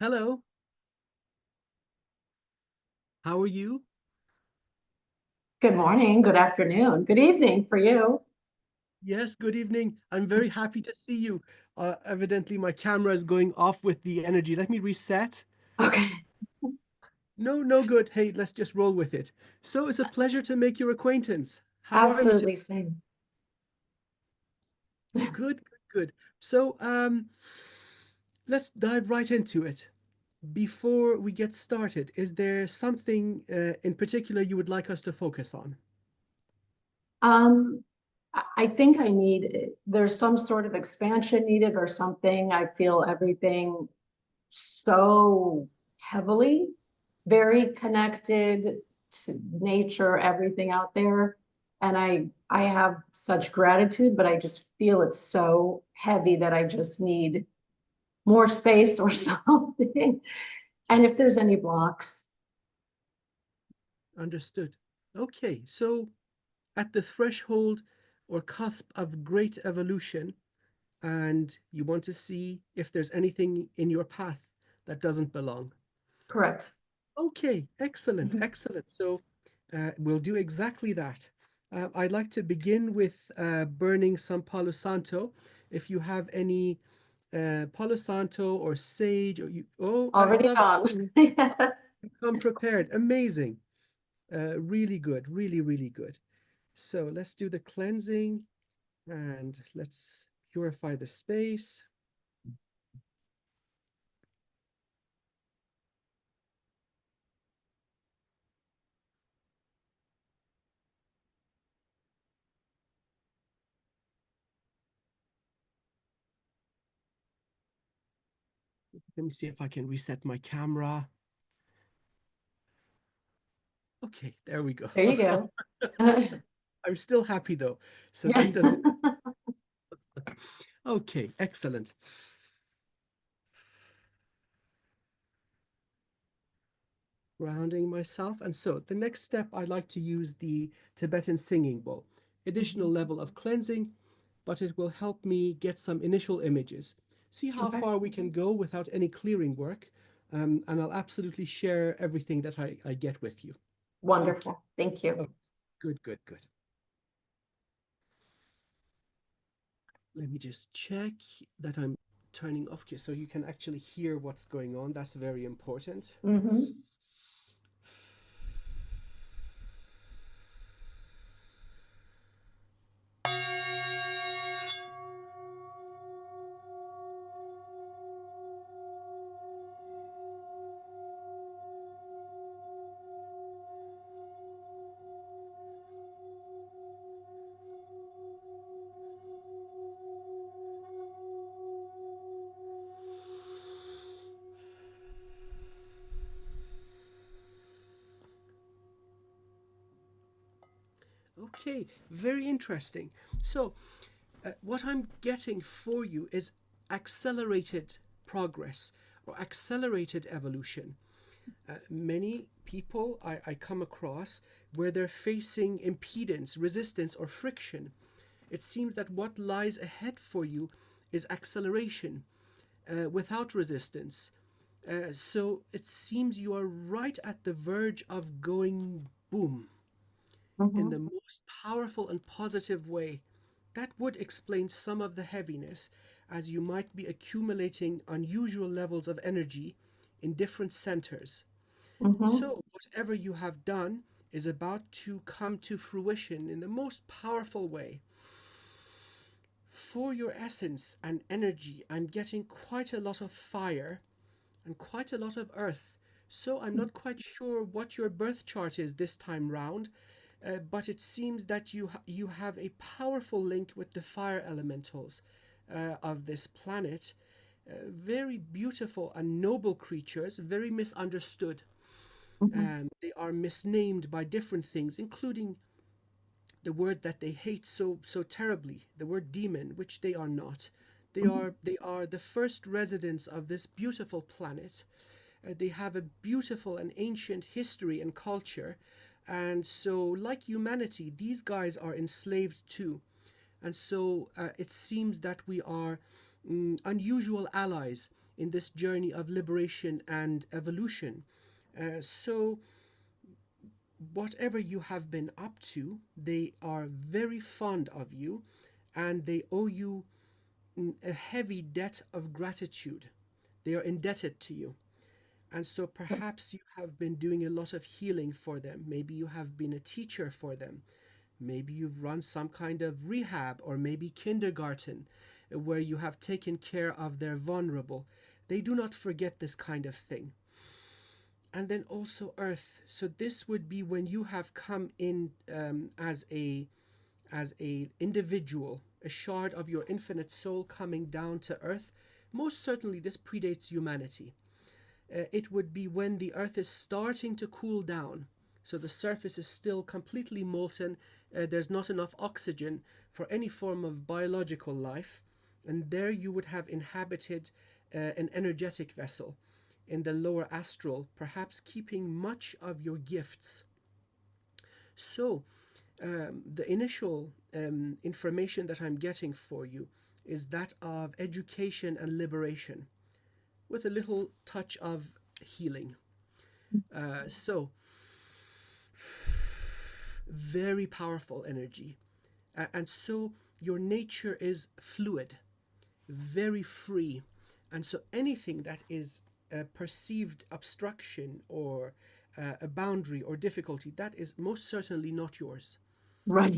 Hello, how are you? Good morning, good afternoon, good evening for you. Yes, good evening. I'm very happy to see you. Evidently, my camera is going off with the energy. Let me reset. Okay, No, no good. Hey, let's just roll with it. So it's a pleasure to make your acquaintance. How are you today? absolutely same. Good, good, good. So, let's dive right into it. Before we get started, is there something in particular you would like us to focus on? Um, I think there's some sort of expansion needed or something. I feel everything so heavily, very connected to nature, everything out there. And I have such gratitude, but I just feel it's so heavy that I just need more space or something. And if there's any blocks. Understood. Okay, so at the threshold or cusp of great evolution, and you want to see if there's anything in your path that doesn't belong. Correct. Okay, excellent, Mhm. excellent. So we'll do exactly that. I'd like to begin with burning some Palo Santo. If you have any Palo Santo or sage, or I Already love it. done. Yes. You come prepared. Amazing. Really good. Really, really good. So let's do the cleansing and let's purify the space. Let me see if I can reset my camera. Okay, there we go. There you go. I'm still happy though. So Yeah. that doesn't. Okay, excellent. Grounding myself. And so the next step, I like to use the Tibetan singing bowl. Additional Mhm. level of cleansing, but it will help me get some initial images. See how Okay. far we can go without any clearing work. And I'll absolutely share everything that I get with you. Okay. Wonderful. Thank you. Oh, good, good, good. Let me just check that I'm turning off. Okay, so you can actually hear what's going on. That's very important. Hmm. Okay, very interesting. So, what I'm getting for you is accelerated progress or accelerated evolution. Many people I come across where they're facing impedance, resistance, or friction. It seems that what lies ahead for you is acceleration without resistance. So it seems you are right at the verge of going boom in Hmm. the most powerful and positive way. That would explain some of the heaviness, as you might be accumulating unusual levels of energy in different centers. Hmm. So, whatever you have done is about to come to fruition in the most powerful way. For your essence and energy, I'm getting quite a lot of fire and quite a lot of earth. So I'm not quite sure what your birth chart is this time round, but it seems that you have a powerful link with the fire elementals of this planet. Very beautiful and noble creatures, very misunderstood. Hmm. They are misnamed by different things, including the word that they hate so terribly, the word demon, which they are not. They are the first residents of this beautiful planet. They have a beautiful and ancient history and culture, and so like humanity, these guys are enslaved too. And so it seems that we are unusual allies in this journey of liberation and evolution. So whatever you have been up to, they are very fond of you, and they owe you a heavy debt of gratitude. They are indebted to you. And so perhaps you have been doing a lot of healing for them. Maybe you have been a teacher for them. Maybe you've run some kind of rehab or maybe kindergarten where you have taken care of their vulnerable. They do not forget this kind of thing. And then also earth. So this would be when you have come in as a individual, a shard of your infinite soul coming down to earth. Most certainly this predates humanity. It would be when the earth is starting to cool down. So the surface is still completely molten. There's not enough oxygen for any form of biological life. And there you would have inhabited an energetic vessel in the lower astral, perhaps keeping much of your gifts. So the initial information that I'm getting for you is that of education and liberation, with a little touch of healing. So, very powerful energy. And so, your nature is fluid, very free. And so, anything that is a perceived obstruction or a boundary or difficulty, that is most certainly not yours. Right.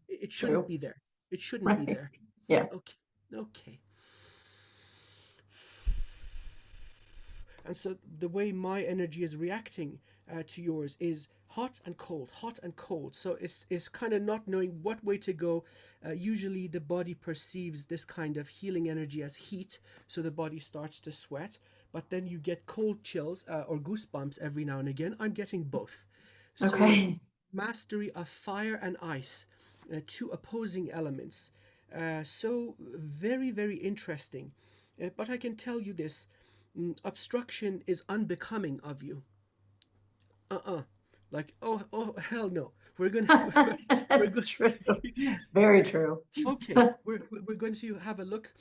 It shouldn't True. be there. It shouldn't be Right. there. Yeah. Okay. Okay. And so the way my energy is reacting to yours is hot and cold, hot and cold. So it's kind of not knowing what way to go. Usually the body perceives this kind of healing energy as heat, so the body starts to sweat. But then you get cold chills or goosebumps every now and again. I'm getting both. So Okay. mastery of fire and ice, two opposing elements. So very, very interesting. But I can tell you this, obstruction is unbecoming of you. Uh-uh. Like, oh, hell no. We're gonna, we're That's going, true. Very true. okay, we're going to have a look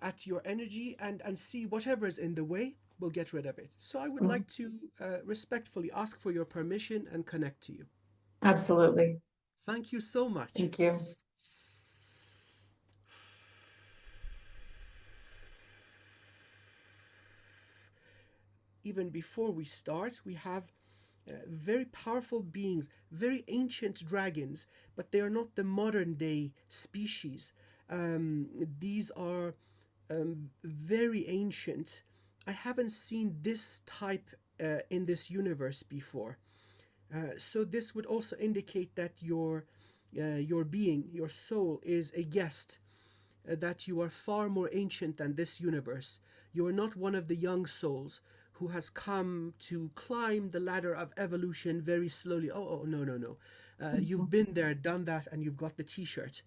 at your energy and see whatever is in the way, we'll get rid of it. So I would Mm, like to respectfully ask for your permission and connect to you. absolutely. Thank you so much. Thank you. Even before we start, we have very powerful beings, very ancient dragons, but they are not the modern day species. These are very ancient. I haven't seen this type in this universe before. So this would also indicate that your being, your soul, is a guest. That you are far more ancient than this universe. You are not one of the young souls who has come to climb the ladder of evolution very slowly. Oh, no, no, no. You've Mhm. been there, done that, and you've got the T-shirt.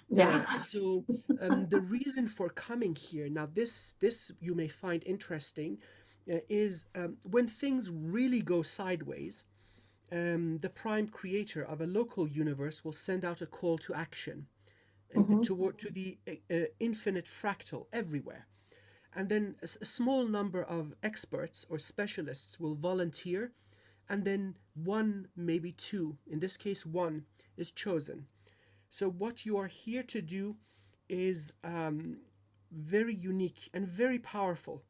Yeah. So the reason for coming here now, this you may find interesting, is when things really go sideways. The prime creator of a local universe will send out a call to action and Mhm. toward to the infinite fractal everywhere. And then a small number of experts or specialists will volunteer, and then one, maybe two, in this case one, is chosen. So what you are here to do is very unique and very powerful.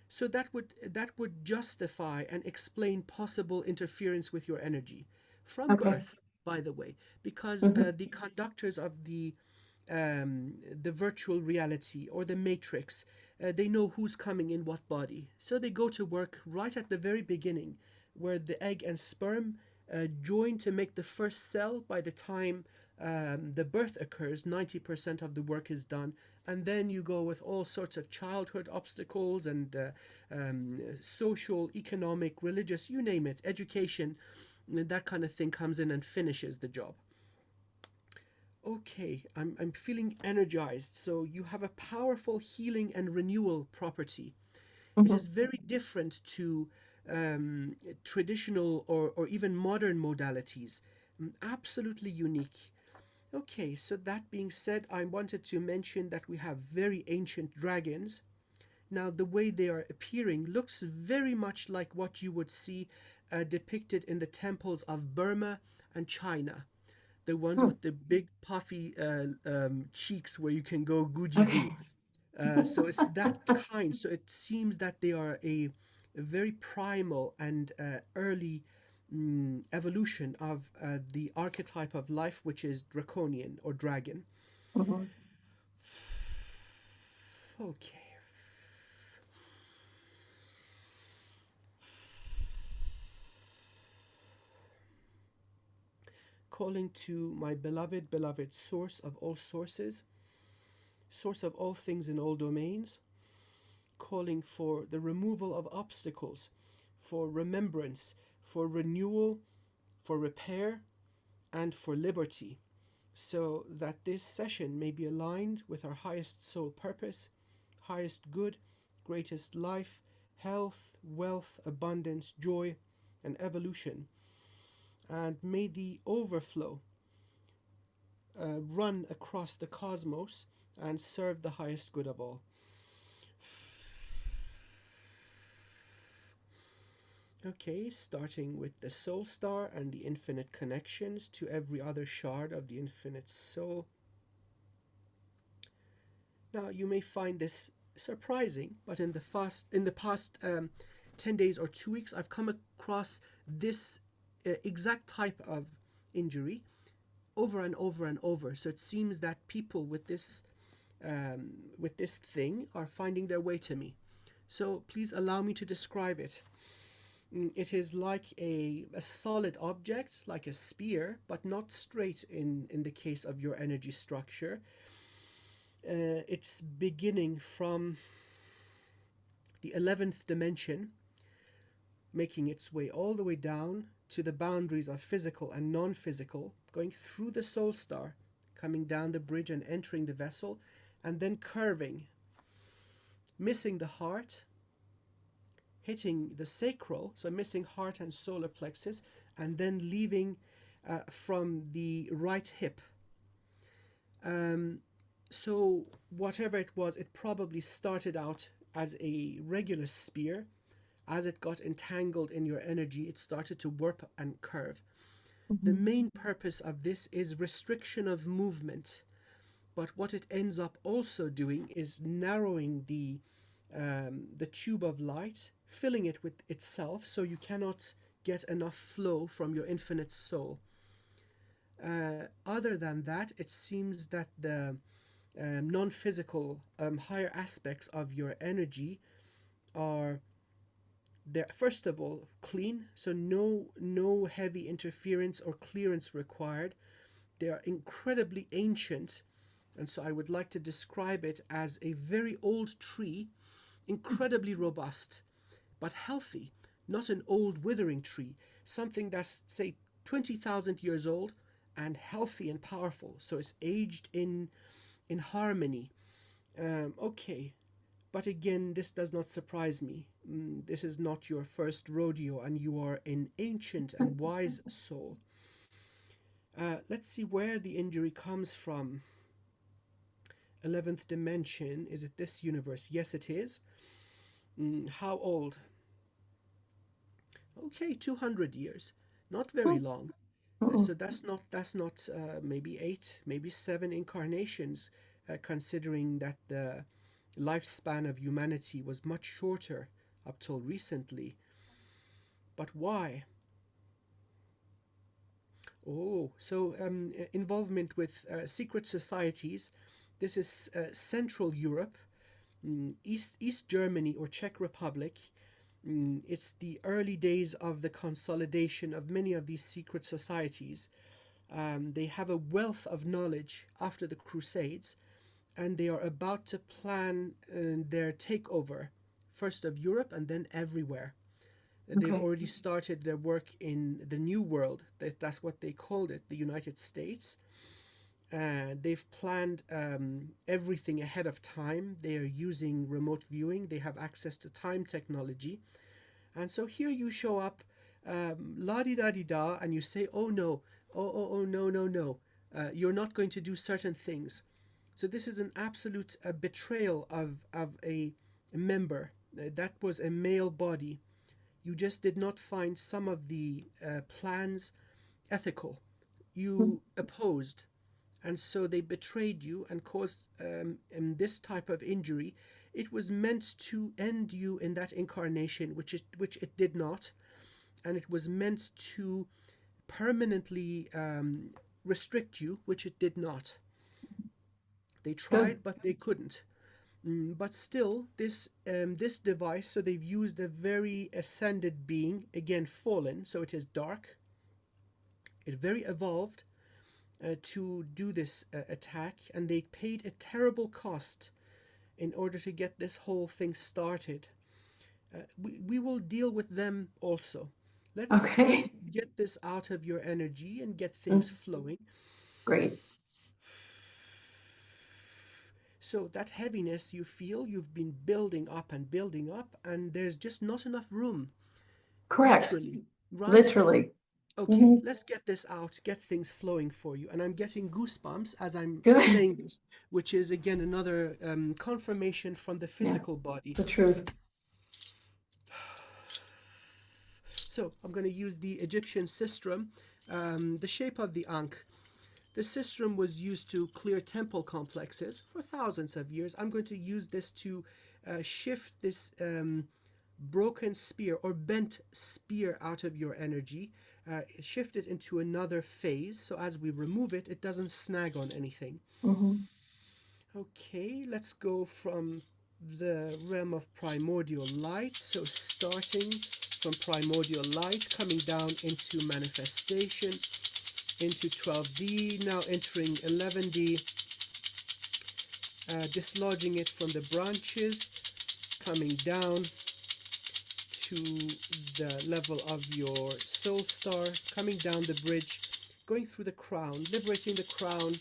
So that would justify and explain possible interference with your energy from Okay. birth, by the way, because Mhm. the conductors of the virtual reality or the matrix, they know who's coming in what body. So they go to work right at the very beginning, where the egg and sperm join to make the first cell. By the time the birth occurs, 90% of the work is done. And then you go with all sorts of childhood obstacles and social, economic, religious, you name it, education, that kind of thing comes in and finishes the job. Okay, I'm feeling energized. So you have a powerful healing and renewal property. It Mhm. is very different to traditional or even modern modalities. Absolutely unique. Okay, so that being said, I wanted to mention that we have very ancient dragons. Now, the way they are appearing looks very much like what you would see depicted in the temples of Burma and China. The ones Hmm. with the big puffy cheeks where you can go Guji Okay. Goo. So it's that kind. So it seems that they are a very primal and early evolution of the archetype of life, which is draconian or dragon. Mhm. Okay. Calling to my beloved, beloved source of all sources, source of all things in all domains, calling for the removal of obstacles, for remembrance, for renewal, for repair, and for liberty, so that this session may be aligned with our highest soul purpose, highest good, greatest life, health, wealth, abundance, joy, and evolution. And may the overflow run across the cosmos and serve the highest good of all. Okay, starting with the soul star and the infinite connections to every other shard of the infinite soul. Now, you may find this surprising, but in the past 10 days or 2 weeks, I've come across this exact type of injury over and over and over. So it seems that people with this thing are finding their way to me. So please allow me to describe it. It is like a solid object, like a spear, but not straight in the case of your energy structure. It's beginning from the 11th dimension, making its way all the way down to the boundaries of physical and non-physical, going through the soul star, coming down the bridge and entering the vessel, and then curving, missing the heart, hitting the sacral, so missing heart and solar plexus, and then leaving from the right hip. So whatever it was, it probably started out as a regular spear. As it got entangled in your energy, it started to warp and curve. The Mhm. main purpose of this is restriction of movement, but what it ends up also doing is narrowing the tube of light, filling it with itself, so you cannot get enough flow from your infinite soul. Other than that, it seems that the non-physical higher aspects of your energy are, they're first of all clean, so no heavy interference or clearance required. They are incredibly ancient, and so I would like to describe it as a very old tree, incredibly robust, but healthy, not an old withering tree, something that's, say, 20,000 years old and healthy and powerful. So it's aged in harmony. Okay, but again, this does not surprise me. This is not your first rodeo, and you are an ancient and wise soul. Let's see where the injury comes from. 11th dimension, is it this universe? Yes, it is. How old? Okay, 200 years. Not very long. Mhm. So that's not maybe 8, maybe 7 incarnations, considering that the lifespan of humanity was much shorter up till recently. But why? Oh, so involvement with secret societies. This is Central Europe, East Germany or Czech Republic. It's the early days of the consolidation of many of these secret societies. They have a wealth of knowledge after the Crusades, and they are about to plan their takeover, first of Europe and then everywhere. They've Okay. already started their work in the New World. That's what they called it, the United States. They've planned everything ahead of time. They are using remote viewing. They have access to time technology. And so here you show up, la di da di da, and you say, oh no, oh no, no, no. You're not going to do certain things. So this is an absolute betrayal of member, that was a male body. You just did not find some of the plans ethical. You opposed, and so they betrayed you and caused this type of injury. It was meant to end you in that incarnation, which it did not, and it was meant to permanently restrict you, which it did not. They Good. tried, but they couldn't. But still, this device, so they've used a very ascended being, again fallen, so it is dark. It very evolved to do this attack, and they paid a terrible cost in order to get this whole thing started. We will deal with them also. Let's Okay. first get this out of your energy and get things Mm, flowing. great. So that heaviness you feel, you've been building up and building up, and there's just not enough room, Correct. literally, right? Literally. Okay, Hmm. let's get this out, get things flowing for you. And I'm getting goosebumps as I'm Good. saying this, which is again another confirmation from the Yeah, physical body. the truth. So I'm going to use the Egyptian sistrum, the shape of the Ankh. The sistrum was used to clear temple complexes for thousands of years. I'm going to use this to shift this broken spear or bent spear out of your energy, shift it into another phase, so as we remove it, it doesn't snag on anything. Hmm. Okay, let's go from the realm of primordial light. So starting from primordial light, coming down into manifestation, into 12D, now entering 11D, dislodging it from the branches, coming down to the level of your soul star, coming down the bridge, going through the crown, liberating the crown,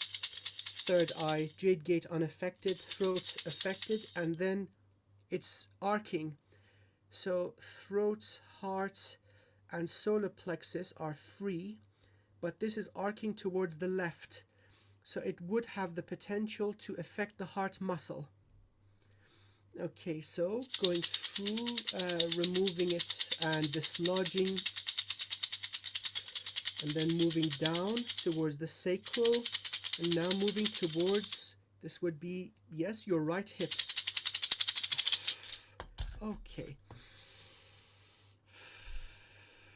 third eye, jade gate unaffected, throats affected, and then it's arcing. So throats, hearts, and solar plexus are free, but this is arcing towards the left. So it would have the potential to affect the heart muscle. Okay, so going through, removing it and dislodging, and then moving down towards the sacral, and now moving towards, this would be, yes, your right hip. Okay.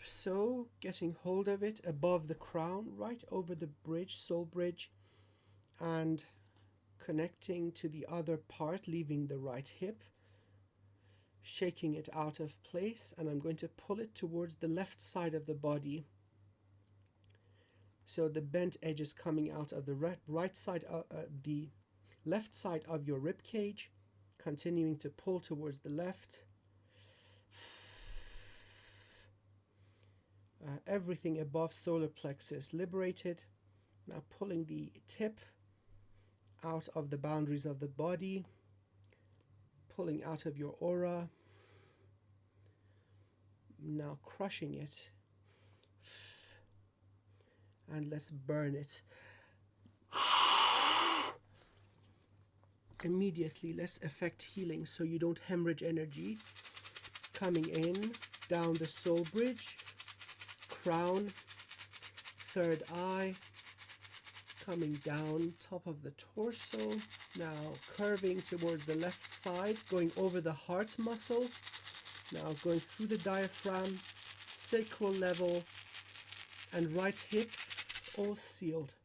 So getting hold of it above the crown, right over the bridge, soul bridge, and connecting to the other part, leaving the right hip, shaking it out of place, and I'm going to pull it towards the left side of the body. So the bent edge is coming out of the right side, the left side of your rib cage, continuing to pull towards the left. Everything above solar plexus liberated. Now pulling the tip out of the boundaries of the body, pulling out of your aura. Now crushing it. And let's burn it. Immediately, let's affect healing so you don't hemorrhage energy. Coming in, down the soul bridge, crown, third eye, coming down top of the torso, now curving towards the left side, going over the heart muscle, now going through the diaphragm, sacral level, and right hip, all sealed.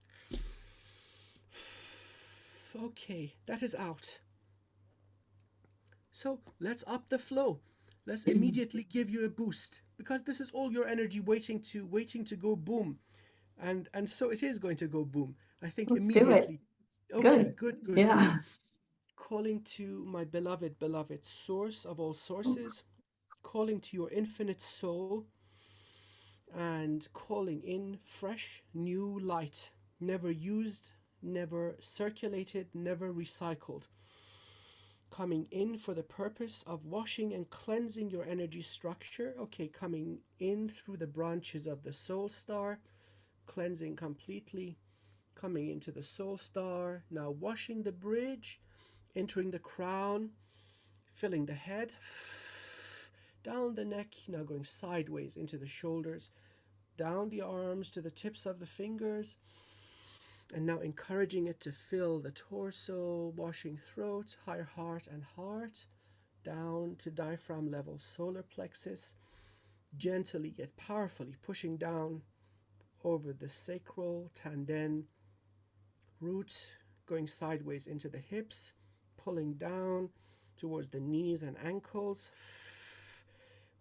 Okay, that is out. So let's up the flow. Let's immediately give you a boost, because this is all your energy waiting to go boom. And so it is going to go boom. I think Let's do it. immediately. Okay, Good. good. Yeah. Calling to my beloved source of all sources, calling to your infinite soul, and calling in fresh, new light, never used, never circulated, never recycled. Coming in for the purpose of washing and cleansing your energy structure. Okay, coming in through the branches of the soul star, cleansing completely, coming into the soul star, now washing the bridge, entering the crown, filling the head, down the neck, now going sideways into the shoulders, down the arms to the tips of the fingers, and now encouraging it to fill the torso, washing throat, higher heart and heart, down to diaphragm level solar plexus, gently yet powerfully pushing down over the sacral, tanden, root, going sideways into the hips, pulling down towards the knees and ankles,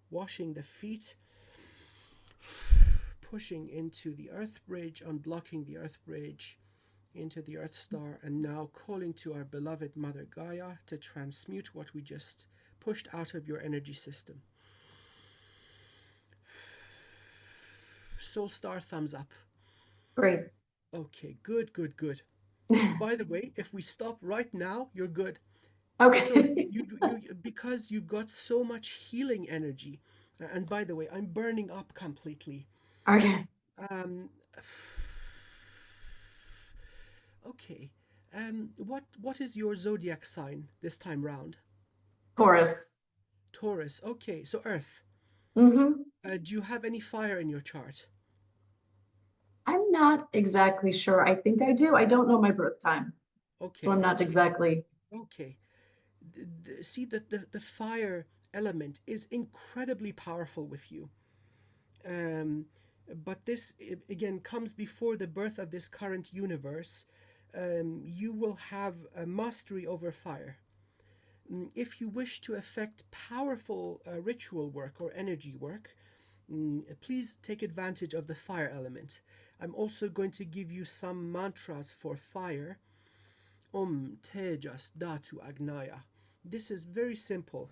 washing the feet, pushing into the earth bridge, unblocking the earth bridge into the earth star, and now calling to our beloved Mother Gaia to transmute what we just pushed out of your energy system. Soul star, thumbs up. Great. Okay, good, good, good. By the way, if we stop right now, you're good. Okay. So you because you've got so much healing energy. And by the way, I'm burning up completely. Okay. Um, okay. What is your zodiac sign this time round? Taurus. Taurus. Okay, so Earth. Mm-hmm. Do you have any fire in your chart? I'm not exactly sure. I think I do. I don't know my birth time, so Okay, I'm not okay, exactly. okay. See that the fire element is incredibly powerful with you. Um, but this again comes before the birth of this current universe. You will have a mastery over fire. If you wish to effect powerful ritual work or energy work, please take advantage of the fire element. I'm also going to give you some mantras for fire. Tejas Dhatu Agnaya. This is very simple.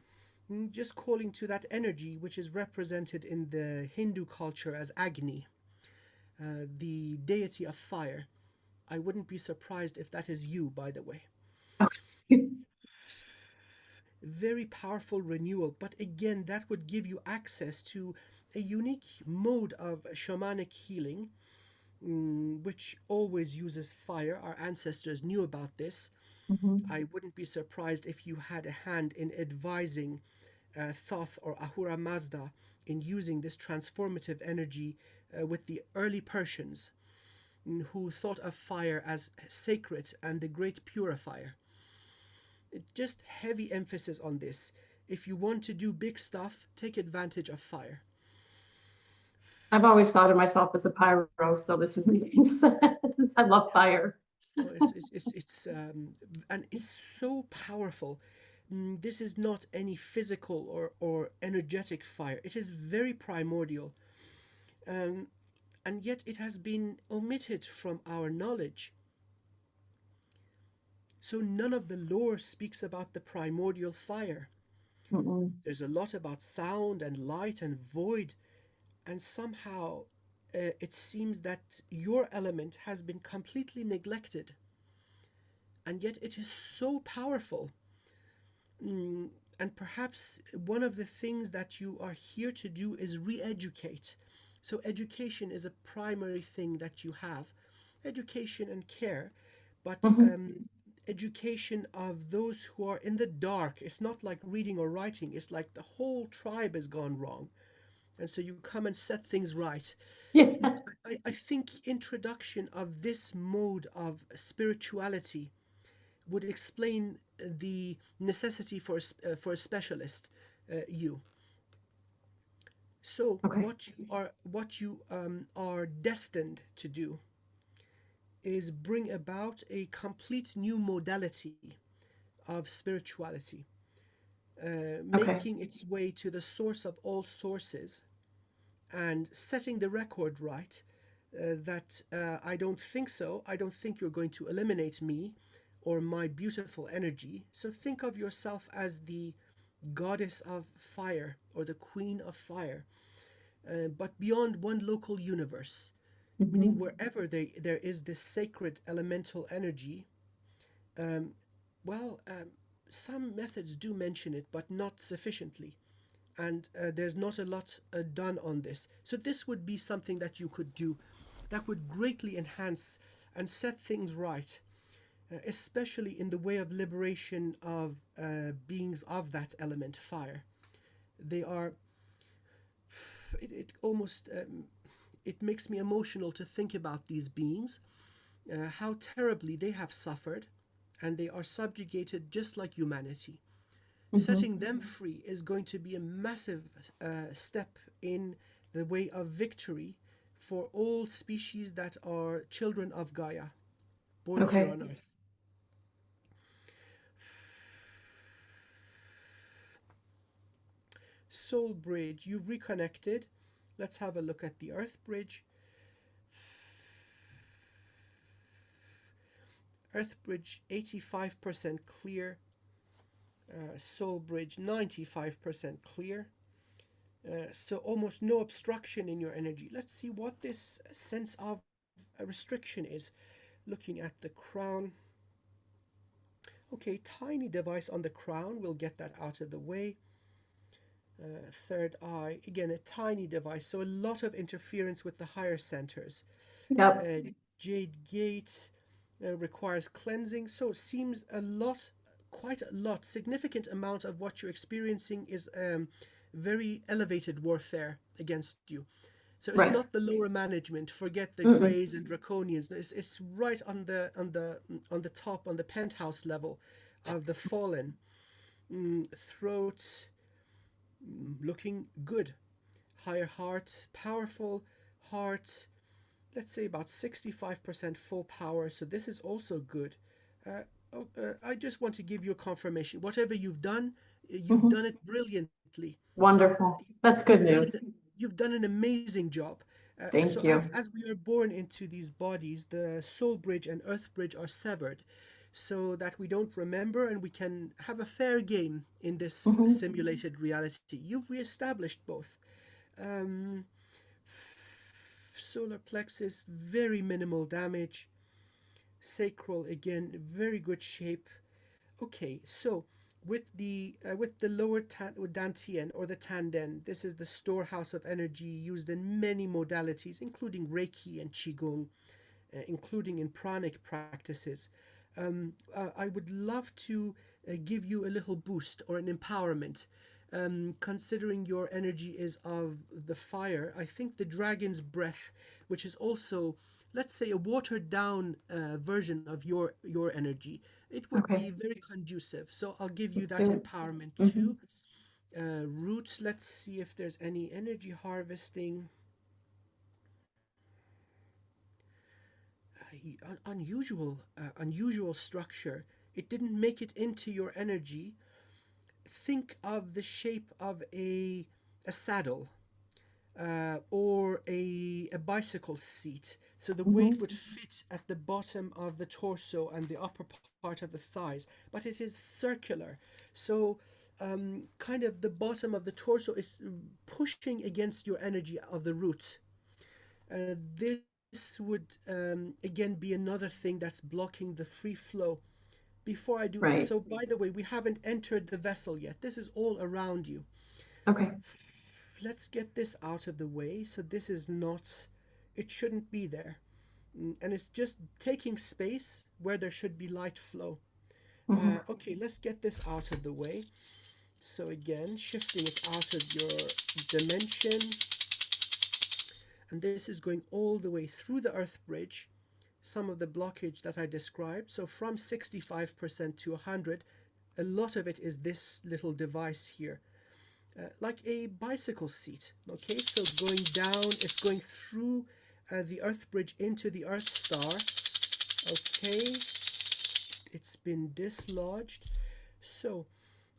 Just calling to that energy which is represented in the Hindu culture as Agni, the deity of fire. I wouldn't be surprised if that is you, by the way. Okay. Very powerful renewal, but again, that would give you access to a unique mode of shamanic healing, which always uses fire. Our ancestors knew about this. Mhm. I wouldn't be surprised if you had a hand in advising Thoth or Ahura Mazda in using this transformative energy with the early Persians, who thought of fire as sacred and the great purifier. Just heavy emphasis on this. If you want to do big stuff, take advantage of fire. I've always thought of myself as a pyro, so this is making sense. I love fire. Oh, and it's so powerful. This is not any physical or energetic fire. It is very primordial. Um, and yet it has been omitted from our knowledge. So none of the lore speaks about the primordial fire. Mm-mm. There's a lot about sound and light and void, and somehow it seems that your element has been completely neglected, and yet it is so powerful. And perhaps one of the things that you are here to do is re educate. So, education is a primary thing that you have, education and care, but Mhm. education of those who are in the dark. It's not like reading or writing, it's like the whole tribe has gone wrong. And so you come and set things right. Yeah. I think introduction of this mode of spirituality would explain the necessity for a specialist, you. So Okay. what you are destined to do is bring about a complete new modality of spirituality, Okay. making its way to the source of all sources and setting the record right. That I don't think so. I don't think you're going to eliminate me or my beautiful energy. So think of yourself as the goddess of fire or the queen of fire, but beyond one local universe, meaning Mhm. wherever there is this sacred elemental energy. Um, well, some methods do mention it, but not sufficiently. And there's not a lot done on this. So, this would be something that you could do that would greatly enhance and set things right. especially in the way of liberation of beings of that element, fire. They are, it almost, it makes me emotional to think about these beings, how terribly they have suffered, and they are subjugated just like humanity. Mm-hmm. Setting them free is going to be a massive step in the way of victory for all species that are children of Gaia, born here Okay. on Earth. Soul Bridge, you've reconnected. Let's have a look at the Earth Bridge. Earth Bridge 85% clear. Soul Bridge 95% clear. So almost no obstruction in your energy. Let's see what this sense of a restriction is. Looking at the crown. Okay, tiny device on the crown. We'll get that out of the way. Third eye, again, a tiny device. So a lot of interference with the higher centers. Yep. Jade Gate requires cleansing. So it seems a lot, quite a lot, significant amount of what you're experiencing is very elevated warfare against you. So it's Right. not the lower management. Forget the Mm-mm. Greys and Draconians. It's right on the top, on the penthouse level of the fallen. Throat looking good. Higher heart, powerful heart. Let's say about 65% full power. So this is also good. I just want to give you a confirmation. Whatever you've Mm-hmm. done it brilliantly. Wonderful. That's good You've done news. it. You've done an amazing job. So Thank you. as we are born into these bodies, the soul bridge and earth bridge are severed, so that we don't remember and we can have a fair game in this Mm-hmm. simulated reality. You've reestablished both. Um, Solar plexus, very minimal damage. Sacral again, very good shape. Okay, so with the lower dantian or the tanden, this is the storehouse of energy used in many modalities, including Reiki and Qigong, including in pranic practices. I would love to give you a little boost or an empowerment. Considering your energy is of the fire, I think the dragon's breath, which is also, let's say, a watered down version of your energy, it would be Okay. very conducive. So I'll give you Let's that do it. empowerment Mm-hmm. too. Roots, let's see if there's any energy harvesting. Unusual structure. It didn't make it into your energy. Think of the shape of a saddle, or a bicycle seat. So the Mm-hmm. weight would fit at the bottom of the torso and the upper part of the thighs, but it is circular. So kind of the bottom of the torso is pushing against your energy of the root. This would again be another thing that's blocking the free flow. Before I do, Right. so by the way, we haven't entered the vessel yet. This is all around you. Okay. Let's get this out of the way. So this is not, it shouldn't be there. And it's just taking space where there should be light flow. Mm-hmm. Okay, let's get this out of the way. So again, shifting it out of your dimension. And this is going all the way through the earth bridge, some of the blockage that I described. So from 65% to 100, a lot of it is this little device here. Like a bicycle seat. Okay, so going down, it's going through the earth bridge into the earth star. Okay, it's been dislodged. So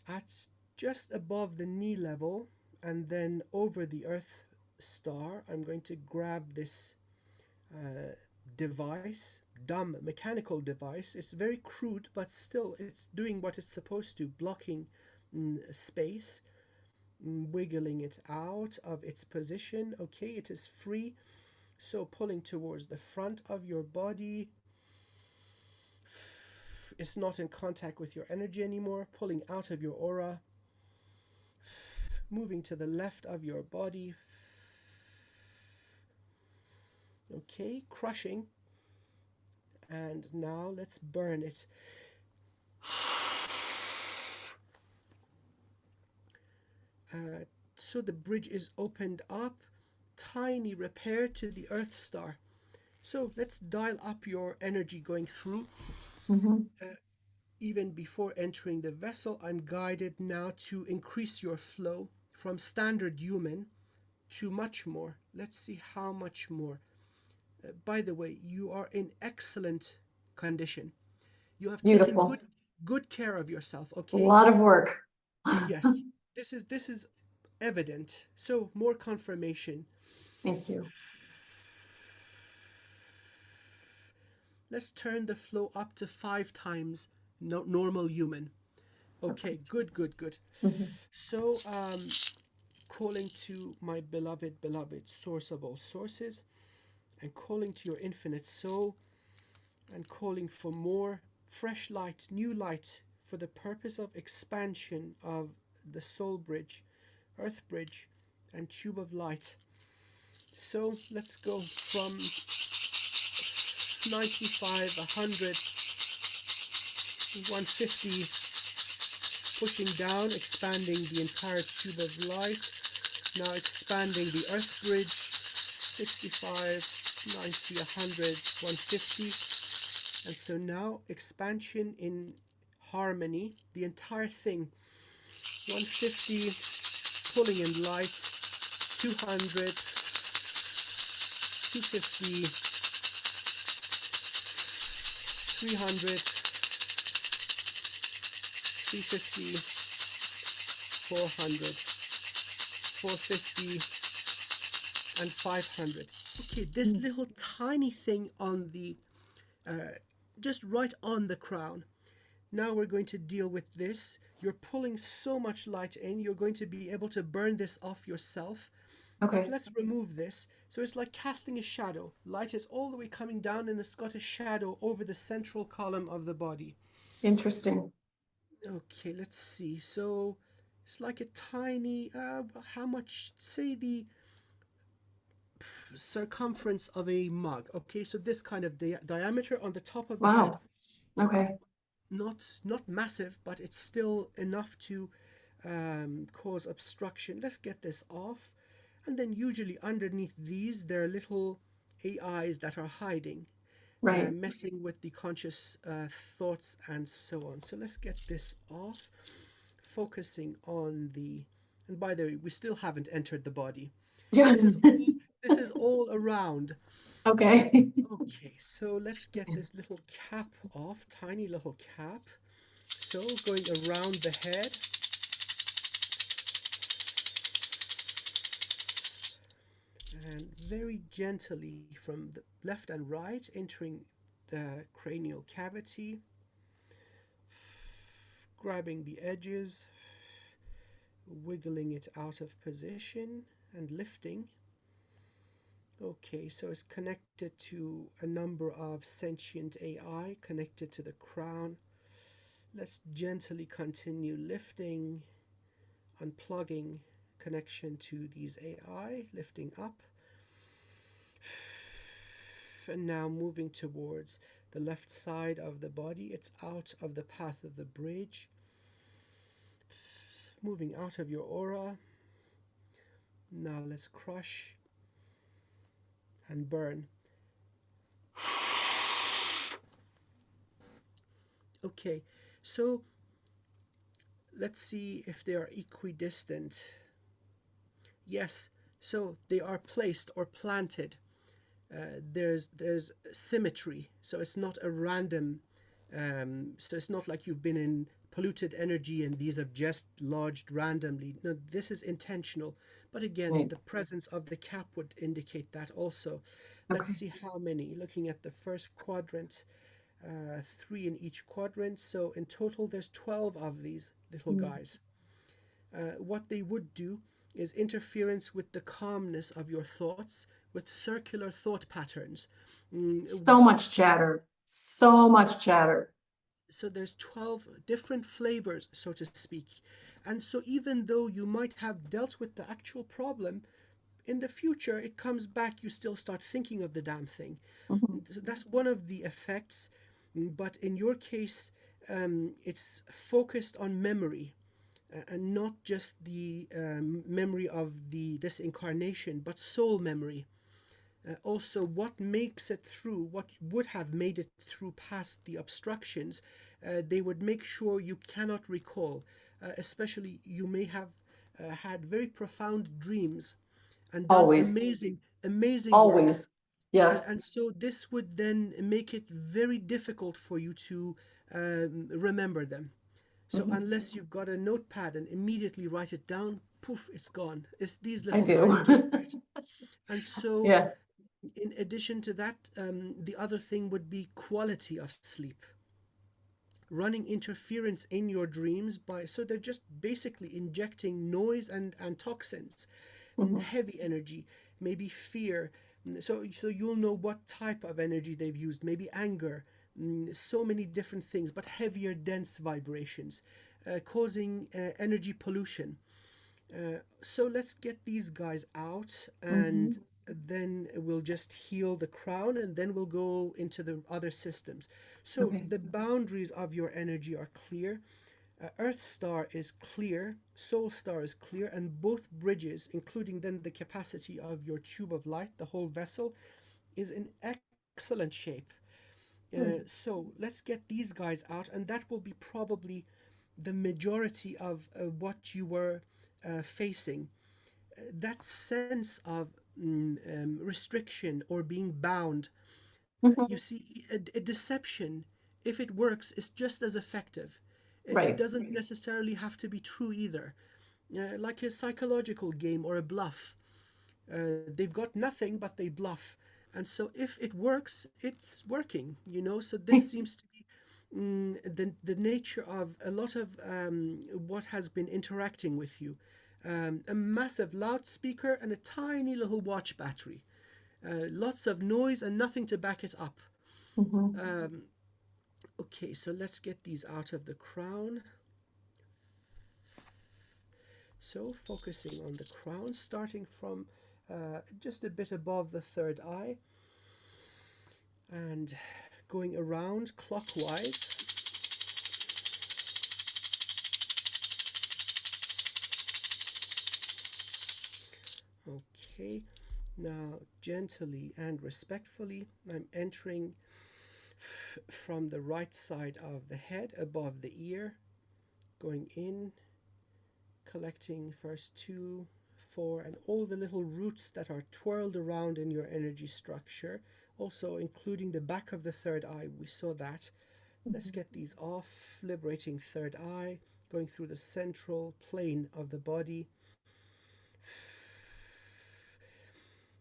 at just above the knee level and then over the earth star, I'm going to grab this device, dumb mechanical device. It's very crude, but still it's doing what it's supposed to, blocking space, wiggling it out of its position. Okay, it is free. So pulling towards the front of your body. It's not in contact with your energy anymore. Pulling out of your aura. Moving to the left of your body. Okay, crushing. And now let's burn it. So the bridge is opened up, tiny repair to the Earth star. So let's dial up your energy going through. Mhm. Even before entering the vessel, I'm guided now to increase your flow from standard human to much more. Let's see how much more. By the way, you are in excellent condition. You have taken Beautiful. good care of yourself, A okay? lot of work. Yes. This is evident. So more confirmation. Thank you. Let's turn the flow up to 5 times normal human. Okay, Perfect. good, good, good. Mhm. So, calling to my beloved, beloved source of all sources, and calling to your infinite soul, and calling for more fresh light, new light, for the purpose of expansion of the soul bridge, earth bridge, and tube of light. So let's go from 95, 100, 150, pushing down, expanding the entire tube of light. Now expanding the earth bridge, 65, 90, 100, 150. And so now expansion in harmony, the entire thing. 150, pulling in light, 200, 250, 300, 350, 400, 450, and 500. Okay, this Mm. little tiny thing on the, just right on the crown. Now we're going to deal with this. You're pulling so much light in, you're going to be able to burn this off yourself. But Okay. let's remove this. So it's like casting a shadow. Light is all the way coming down and it's got a shadow over the central column of the body. Interesting. Okay, let's see. So it's like a tiny, how much, say the circumference of a mug. Okay, so this kind of diameter on the top of the head. Wow. Okay. Not massive, but it's still enough to cause obstruction. Let's get this off. And then usually underneath these, there are little AIs that are hiding, Right. messing with the conscious thoughts and so on. So let's get this off, focusing on the, and by the way, we still haven't entered the body. Yeah. This is all around. Okay. Okay, so let's get this little cap off, tiny little cap. So going around the head, and very gently from the left and right, entering the cranial cavity, grabbing the edges, wiggling it out of position, and lifting. Okay, so it's connected to a number of sentient AI connected to the crown. Let's gently continue lifting, unplugging connection to these AI, lifting up. And now moving towards the left side of the body. It's out of the path of the bridge. Moving out of your aura. Now let's crush and burn. Okay, so let's see if they are equidistant. Yes, so they are placed or planted. There's symmetry, so it's not a random. So it's not like you've been in polluted energy and these have just lodged randomly. No, this is intentional. But again, Right. the presence of the cap would indicate that also. Let's Okay. see how many. Looking at the first quadrant, 3 in each quadrant. So in total, there's 12 of these little Mm. guys. What they would do is interference with the calmness of your thoughts with circular thought patterns. So much chatter. So much chatter. So there's 12 different flavors, so to speak. And so even though you might have dealt with the actual problem, in the future, it comes back, you still start thinking of the damn thing. Mhm. So that's one of the effects. But in your case, it's focused on memory, and not just the memory of the this incarnation, but soul memory. Also, what makes it through, what would have made it through past the obstructions, they would make sure you cannot recall. Especially, you may have had very profound dreams and done Always, amazing work. always. Yes. And so this would then make it very difficult for you to remember them. So Mhm. unless you've got a notepad and immediately write it down, poof, it's gone. It's these I little guys do. do that. And so, Yeah. in addition to that, the other thing would be quality of sleep. Running interference in your dreams by, so they're just basically injecting noise and toxins and Mhm. heavy energy, maybe fear. So you'll know what type of energy they've used, maybe anger, so many different things, but heavier, dense vibrations, causing energy pollution. So let's get these guys out, and Mhm. then we'll just heal the crown, and then we'll go into the other systems. So Okay. the boundaries of your energy are clear. Earth Star is clear, Soul Star is clear, and both bridges, including then the capacity of your tube of light, the whole vessel, is in excellent shape. Good. So let's get these guys out, and that will be probably the majority of what you were facing. That sense of restriction or being bound. You Mhm. see, a deception, if it works, is just as effective. It Right. doesn't necessarily have to be true either. Like a psychological game or a bluff. They've got nothing, but they bluff. And so if it works, it's working, you know? So this seems to be the nature of a lot of what has been interacting with you. A massive loudspeaker and a tiny little watch battery. Lots of noise and nothing to back it up. Mhm. Um, okay, so let's get these out of the crown. So focusing on the crown, starting from just a bit above the third eye and going around clockwise. Okay, now gently and respectfully, I'm entering from the right side of the head above the ear, going in, collecting first 2, 4, and all the little roots that are twirled around in your energy structure, also including the back of the third eye. We saw that. Let's Mhm. get these off, liberating third eye, going through the central plane of the body.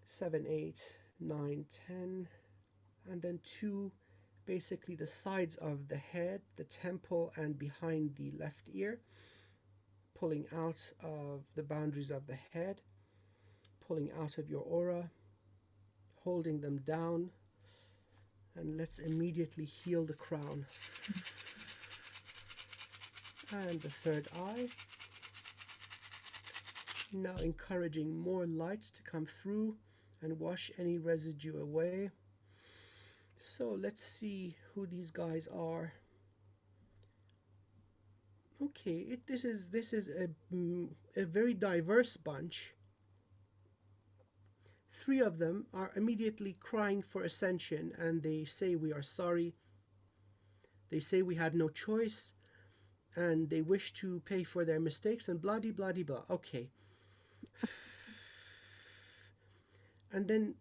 7, 8, 9, 10, and then 2, basically the sides of the head, the temple, and behind the left ear, pulling out of the boundaries of the head, pulling out of your aura, holding them down, and let's immediately heal the crown. And the third eye. Now encouraging more light to come through and wash any residue away. So let's see who these guys are. Okay, this is a very diverse bunch. 3 of them are immediately crying for ascension, and they say we are sorry. They say we had no choice, and they wish to pay for their mistakes, and blah de blah de blah. Okay. And then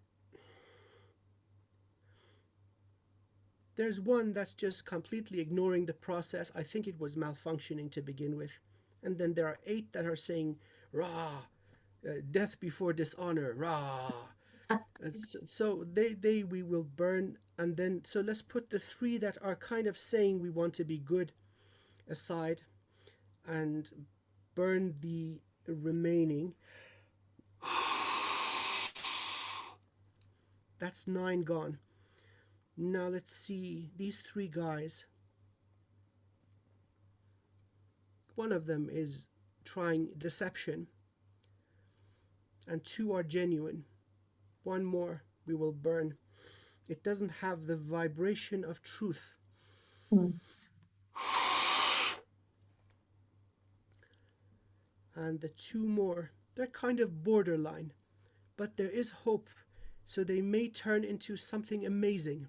there's one that's just completely ignoring the process. I think it was malfunctioning to begin with. And then there are 8 that are saying, rah, death before dishonor, rah. And so they we will burn. And then, so let's put the 3 that are kind of saying we want to be good aside and burn the remaining. That's 9 gone. Now let's see these 3 guys. One of them is trying deception, and 2 are genuine. 1 more we will burn. It doesn't have the vibration of truth. Mm. And the 2 more, they're kind of borderline, but there is hope, so they may turn into something amazing.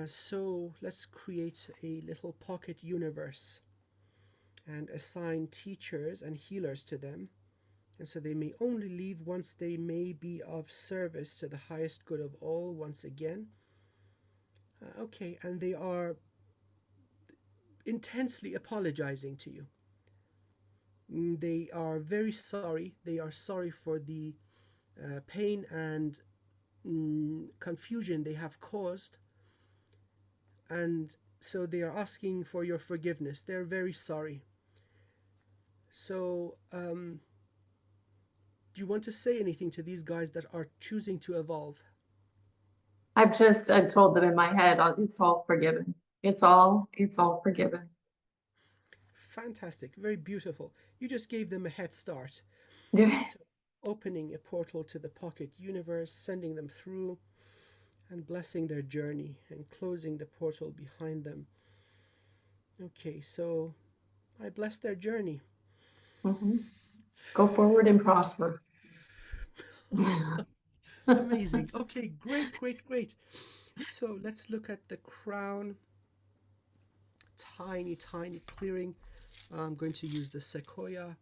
So let's create a little pocket universe and assign teachers and healers to them. And so they may only leave once they may be of service to the highest good of all once again. Okay, and they are intensely apologizing to you. They are very sorry. They are sorry for the pain and confusion they have caused. And so they are asking for your forgiveness. They're very sorry. So, do you want to say anything to these guys that are choosing to evolve? I told them in my head, it's all forgiven. It's all forgiven. Fantastic, very beautiful. You just gave them a head start. So, opening a portal to the pocket universe, sending them through, and blessing their journey, and closing the portal behind them. Okay, so I bless their journey. Mm-hmm. Go forward and prosper. Amazing. Okay, great, great, great. So let's look at the crown. Tiny, tiny clearing. I'm going to use the sequoia.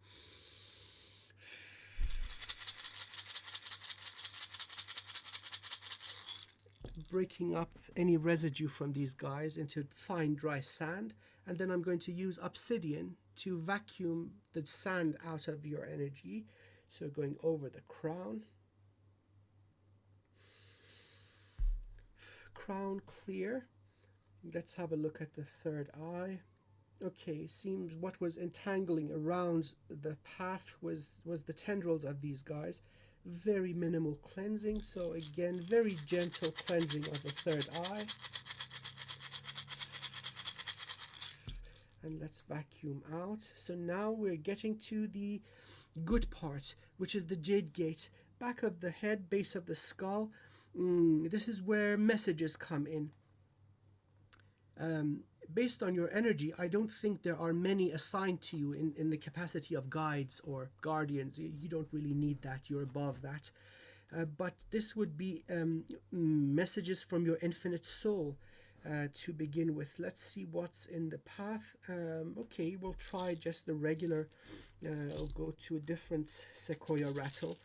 Breaking up any residue from these guys into fine dry sand, and then I'm going to use obsidian to vacuum the sand out of your energy. So going over the crown. Crown clear. Let's have a look at the third eye. Okay, seems what was entangling around the path was the tendrils of these guys. Very minimal cleansing, so again, very gentle cleansing of the third eye. And let's vacuum out. So now we're getting to the good part, which is the jade gate. Back of the head, base of the skull. This is where messages come in. Based on your energy, I don't think there are many assigned to you in the capacity of guides or guardians. You don't really need that, you're above that. But this would be messages from your infinite soul to begin with. Let's see what's in the path. Okay, we'll try just the regular. I'll go to a different sequoia rattle.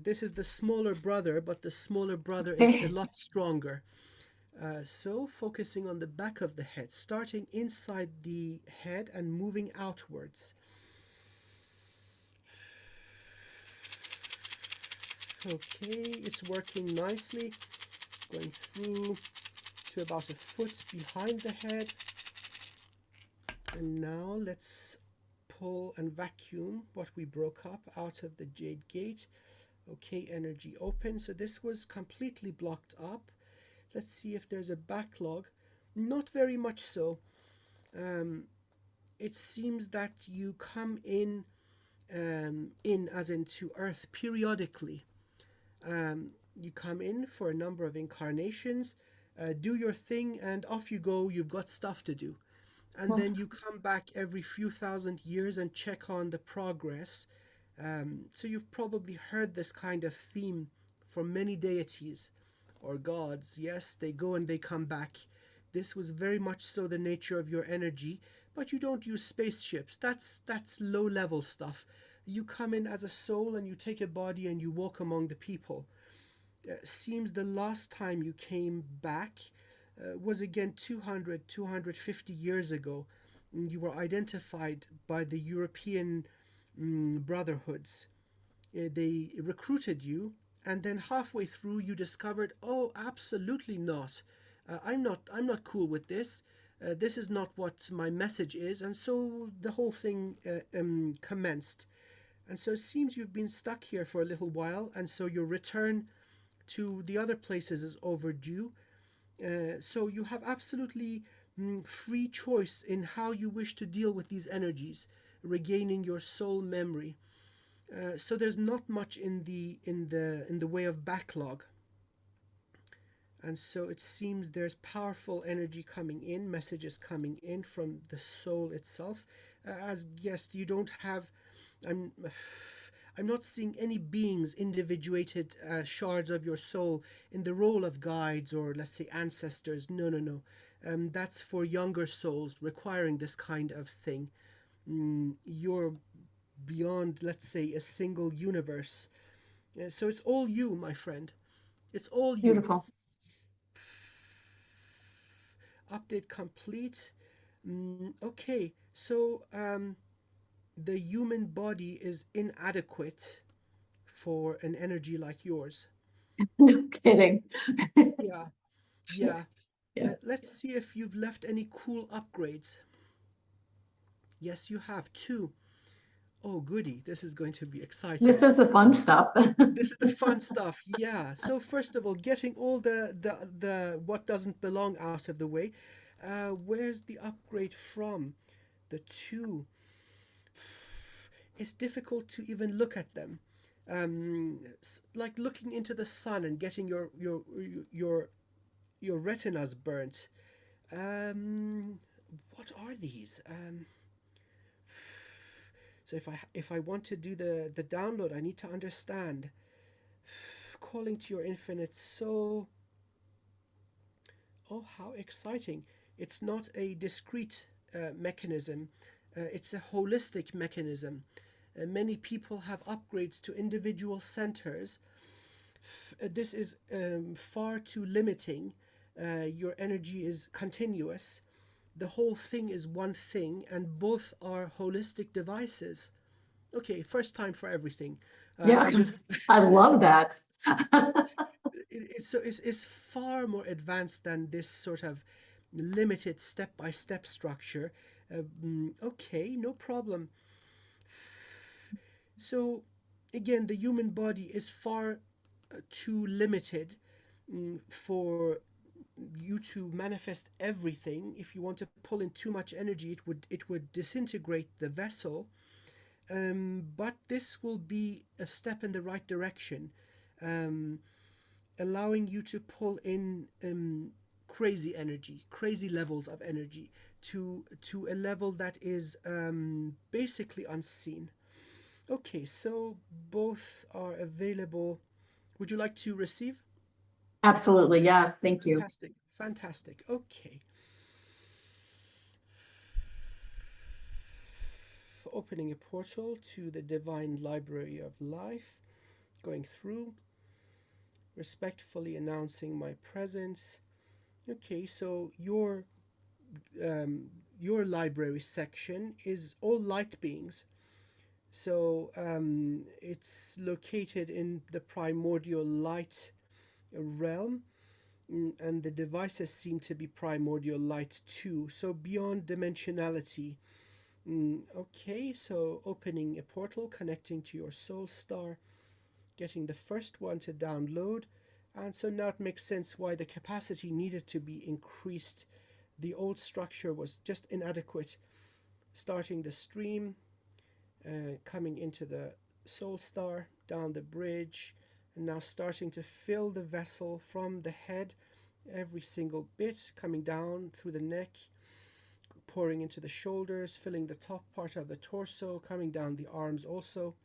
This is the smaller brother, but the smaller brother is a lot stronger. So focusing on the back of the head, starting inside the head and moving outwards. Okay, it's working nicely, going through to about a foot behind the head. And now let's pull and vacuum what we broke up out of the jade gate. Okay, energy open. So this was completely blocked up. Let's see if there's a backlog. Not very much so. It seems that you come in as into Earth periodically. You come in for a number of incarnations, do your thing, and off you go. You've got stuff to do. And then you come back every few thousand years and check on the progress. So you've probably heard this kind of theme from many deities or gods. Yes, they go and they come back. This was very much so the nature of your energy, but you don't use spaceships. That's low level stuff. You come in as a soul and you take a body and you walk among the people. Seems the last time you came back was again 250 years ago. You were identified by the European brotherhoods. They recruited you, and then halfway through you discovered, oh, absolutely not. I'm not cool with this. This is not what my message is. And so the whole thing commenced. And so it seems you've been stuck here for a little while, and so your return to the other places is overdue. So you have absolutely free choice in how you wish to deal with these energies, regaining your soul memory. So there's not much in the way of backlog, and so it seems there's powerful energy coming in, messages coming in from the soul itself. As guest, you don't have. I'm. I'm not seeing any beings, individuated shards of your soul in the role of guides or, let's say, ancestors. No, no, no. That's for younger souls requiring this kind of thing. You're beyond, let's say, a single universe. So it's all you, my friend. It's all you. Beautiful. Update complete. Okay, so the human body is inadequate for an energy like yours. No kidding. Yeah, yeah. Yeah. Let's see if you've left any cool upgrades. Yes, you have two. Oh, goody. This is going to be This exciting. is the fun stuff. This is the fun stuff. Yeah. So first of all, getting all the what doesn't belong out of the way. Where's the upgrade from? The two. It's difficult to even look at them. Like looking into the sun and getting your your retinas burnt. Um, what are these? So if I want to do the download, I need to understand. Calling to your infinite soul. Oh, how exciting! It's not a discrete mechanism. It's a holistic mechanism. Many people have upgrades to individual centers. This is far too limiting. Your energy is continuous. The whole thing is one thing, and both are holistic devices. Okay, first time for everything. Yeah, I just I love that. it's far more advanced than this sort of limited step by step structure. Okay, no problem. So, again, the human body is far too limited for you to manifest everything. If you want to pull in too much energy, it would disintegrate the vessel. But this will be a step in the right direction, um, allowing you to pull in crazy energy, crazy levels of energy to a level that is basically unseen. Okay, so both are available. Would you like to receive? Absolutely. Yes. Thank you. Fantastic, fantastic. Okay. Opening a portal to the divine library of life, going through, respectfully announcing my presence. Okay, so your library section is all light beings. So it's located in the primordial light realm, and the devices seem to be primordial light too. So beyond dimensionality. Okay, so opening a portal, connecting to your soul star, getting the first one to download. And so now it makes sense why the capacity needed to be increased. The old structure was just inadequate. Starting the stream, coming into the soul star, down the bridge, and now starting to fill the vessel from the head, every single bit coming down through the neck, pouring into the shoulders, filling the top part of the torso, coming down the arms also,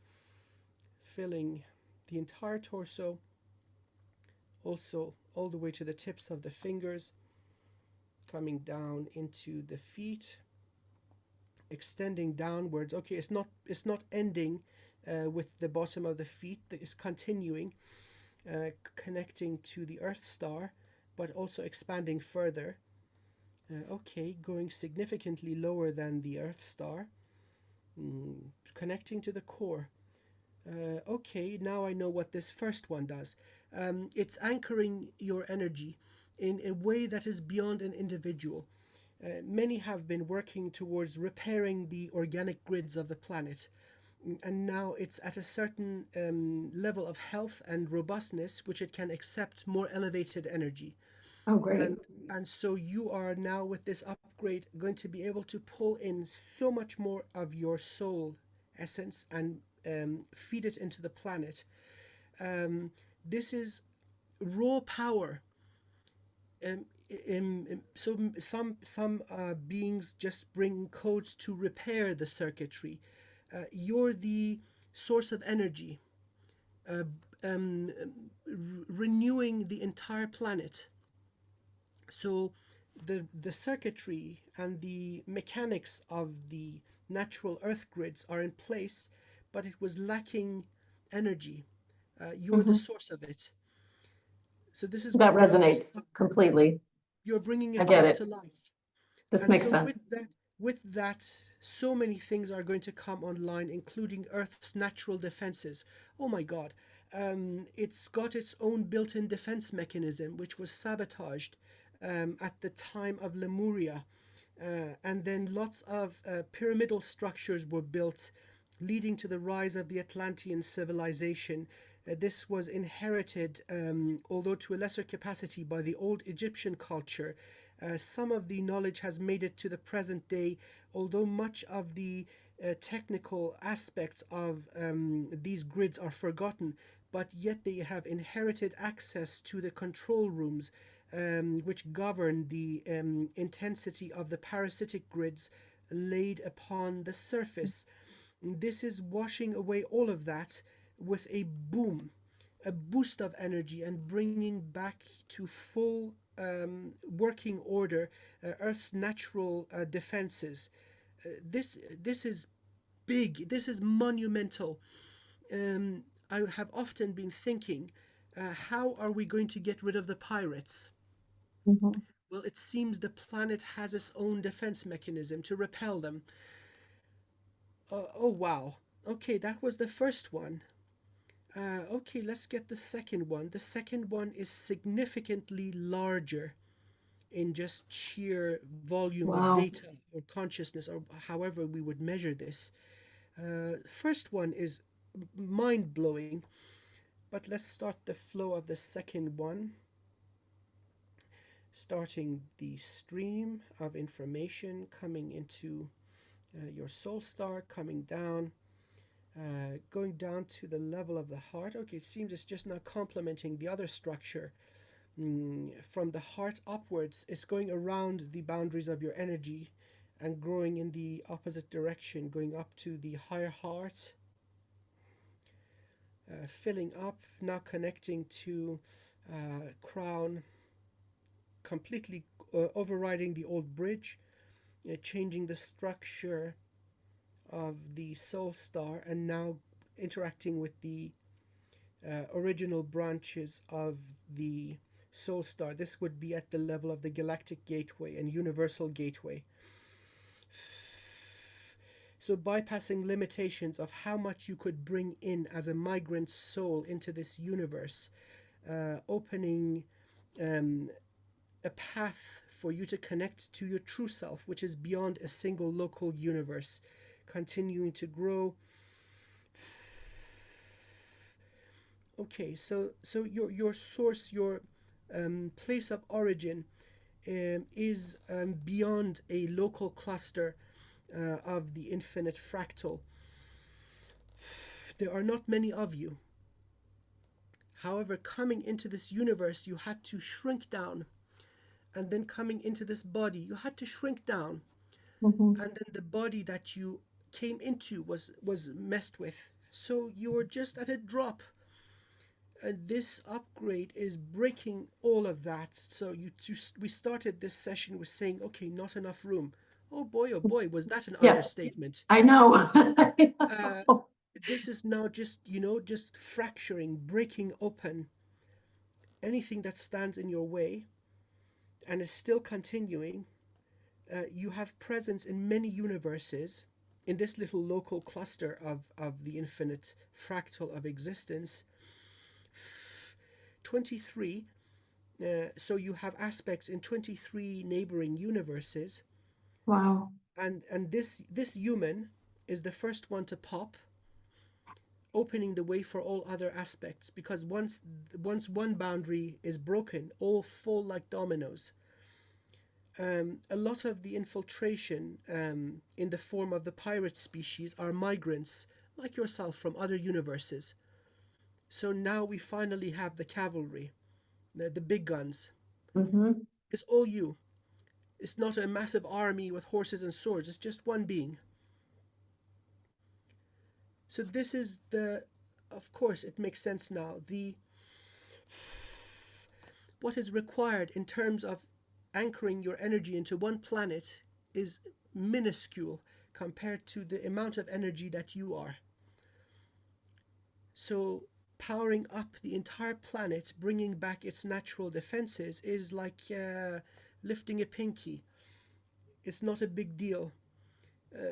filling the entire torso, also all the way to the tips of the fingers, coming down into the feet, extending downwards. Okay, it's not ending with the bottom of the feet. It's continuing, connecting to the Earth star, but also expanding further. Okay, going significantly lower than the Earth star, connecting to the core. Okay, now I know what this first one does. It's anchoring your energy in a way that is beyond an individual. Many have been working towards repairing the organic grids of the planet, and now it's at a certain level of health and robustness which it can accept more elevated energy. Oh, great. And so you are now, with this upgrade, going to be able to pull in so much more of your soul essence and feed it into the planet. This is raw power. So some beings just bring codes to repair the circuitry. You're the source of energy, uh, um, renewing the entire planet. So the circuitry and the mechanics of the natural earth grids are in place, but it was lacking energy. You're the Mhm. source of it. So this is That the first resonates upgrade. completely. You're bringing I it get back it. to life. This And makes so sense. with that, so many things are going to come online, including Earth's natural defenses. Oh my God. It's got its own built-in defense mechanism, which was sabotaged at the time of Lemuria. And then lots of pyramidal structures were built, leading to the rise of the Atlantean civilization. This was inherited, although to a lesser capacity, by the old Egyptian culture. Some of the knowledge has made it to the present day, although much of the technical aspects of these grids are forgotten, but yet they have inherited access to the control rooms, which govern the intensity of the parasitic grids laid upon the surface. This is washing away all of that with a boom, a boost of energy, and bringing back to full working order Earth's natural defenses. This is big. This is monumental. I have often been thinking, how are we going to get rid of the pirates? Mhm. Well, it seems the planet has its own defense mechanism to repel them. Oh, wow. Okay, that was the first one. Okay, let's get the second one. The second one is significantly larger in just sheer volume of Wow. data or consciousness, or however we would measure this. First one is mind blowing, but let's start the flow of the second one. Starting the stream of information coming into your soul star, coming down, going down to the level of the heart. Okay, it seems it's just now complementing the other structure. From the heart upwards, it's going around the boundaries of your energy and growing in the opposite direction, going up to the higher heart, filling up, now connecting to crown, completely overriding the old bridge, changing the structure of the soul star, and now interacting with the original branches of the soul star. This would be at the level of the galactic gateway and universal gateway. So, bypassing limitations of how much you could bring in as a migrant soul into this universe, opening a path for you to connect to your true self, which is beyond a single local universe, continuing to grow. Okay, so your source, your place of origin, is beyond a local cluster of the infinite fractal. There are not many of you. However, coming into this universe, you had to shrink down, and then coming into this body, you had to shrink down, Mhm. and then the body that you came into was messed with. So you were just at a drop. And this upgrade is breaking all of that. So we started this session with saying, okay, not enough room. Oh boy, was that an Yeah, understatement. I know. I Uh, know. this is now just, just fracturing, breaking open anything that stands in your way and is still continuing. You have presence in many universes in this little local cluster of the infinite fractal of existence. 23. So you have aspects in 23 neighboring universes, Wow. and this human is the first one to pop, opening the way for all other aspects, because once one boundary is broken, all fall like dominoes. a lot of the infiltration in the form of the pirate species are migrants like yourself from other universes. So now we finally have the cavalry, the big guns. Mm-hmm. It's all you. It's not a massive army with horses and swords, it's just one being. So this is the, of course, it makes sense now. What is required in terms of anchoring your energy into one planet is minuscule compared to the amount of energy that you are. So powering up the entire planet, bringing back its natural defenses, is like lifting a pinky. It's not a big deal.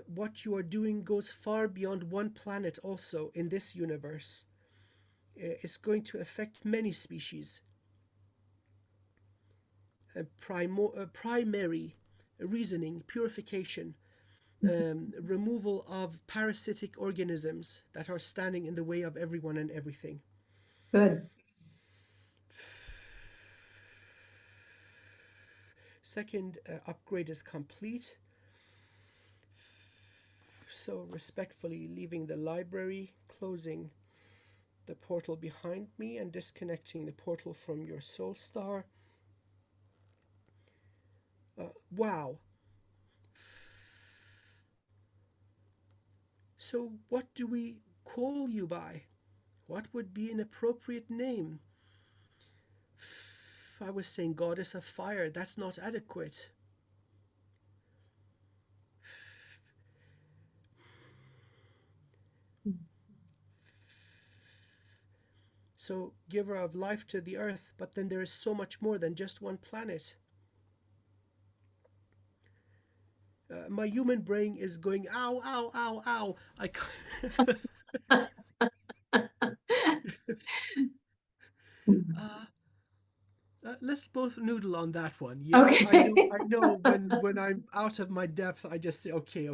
What you are doing goes far beyond one planet also in this universe. It's going to affect many species. Primary reasoning, purification, removal of parasitic organisms that are standing in the way of everyone and everything. Good. Second upgrade is complete. So respectfully leaving the library, closing the portal behind me and disconnecting the portal from your soul star. Wow. So what do we call you by? What would be an appropriate name? I was saying goddess of fire. That's not adequate. So giver of life to the earth, but then there is so much more than just one planet. My human brain is going, ow, ow, ow, ow. I can't. Let's both noodle on that one. Yeah, Okay. I know. When I'm out of my depth, I just say, okay,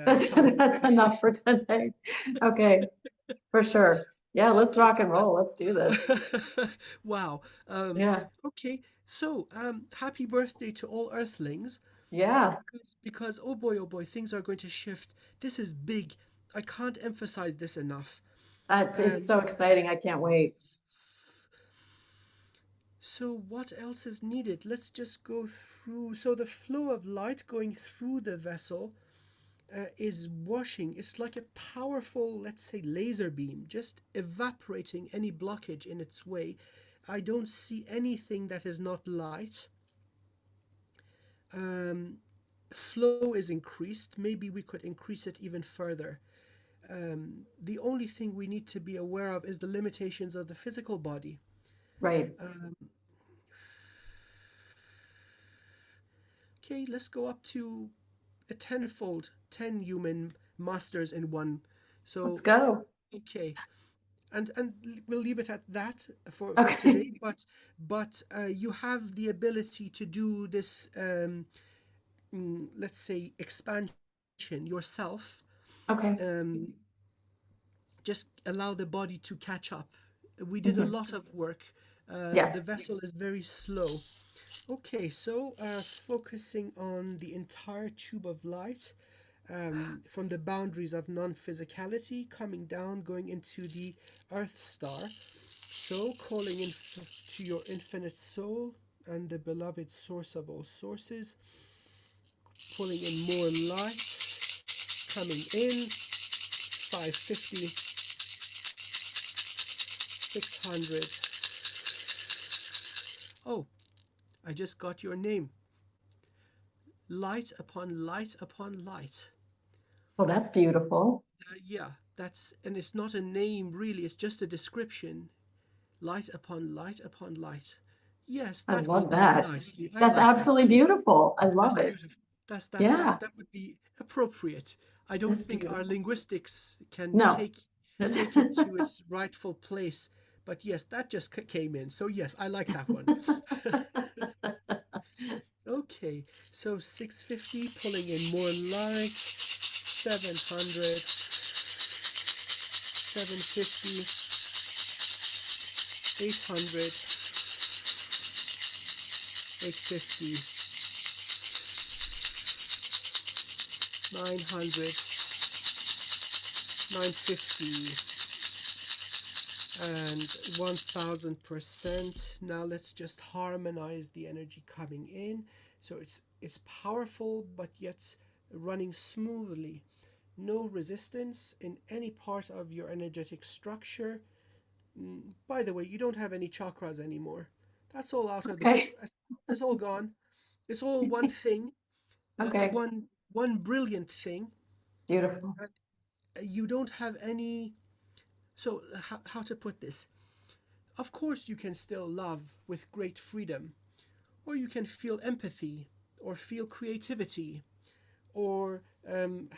That's time. that's enough for today. Okay, for sure. Yeah, let's Okay. rock and roll. Let's do this. Wow. Yeah. Okay. So, happy birthday to all Earthlings. Yeah. Because oh boy, things are going to shift. This is big. I can't emphasize this enough. It's so exciting. I can't wait. So what else is needed? Let's just go through. So the flow of light going through the vessel is washing. It's like a powerful, let's say, laser beam, just evaporating any blockage in its way. I don't see anything that is not light. Flow is increased. Maybe we could increase it even further. The only thing we need to be aware of is the limitations of the physical body. Right. Okay, let's go up to a tenfold, 10 human masters in one. Let's So, go. okay, and we'll leave it at that for Okay. today. But you have the ability to do this. Let's say expansion yourself. Okay. Um, just allow the body to catch up. We did a Mhm. lot of work. The Yes. vessel is very slow. Okay, so focusing on the entire tube of light, from the boundaries of non-physicality, coming down, going into the Earth star. So calling in to your infinite soul and the beloved source of all sources, pulling in more light, coming in, 550, 600. Oh, I just got your name. Light upon light upon light. Well, that's beautiful. Yeah, and it's not a name really, it's just a description. Light upon light upon light. Yes, I that will love do it that. nicely. I That's like that absolutely too. beautiful. I That's love it. beautiful. Yeah, That would be appropriate. I don't that's think our beautiful. linguistics can No. take it to its rightful place. But yes, that just came in. So yes, I like that one. Okay, so 650, pulling in more light, 700, 750, 800, 850. 900, 950, and 1000%. Now let's just harmonize the energy coming in. So it's powerful, but yet running smoothly. No resistance in any part of your energetic structure. By the way, you don't have any chakras anymore. That's all out of the. Okay. It's all gone. It's all one thing, Okay. one brilliant thing. Beautiful. And you don't have any. So how to put this? Of course, you can still love with great freedom, or you can feel empathy, or feel creativity, or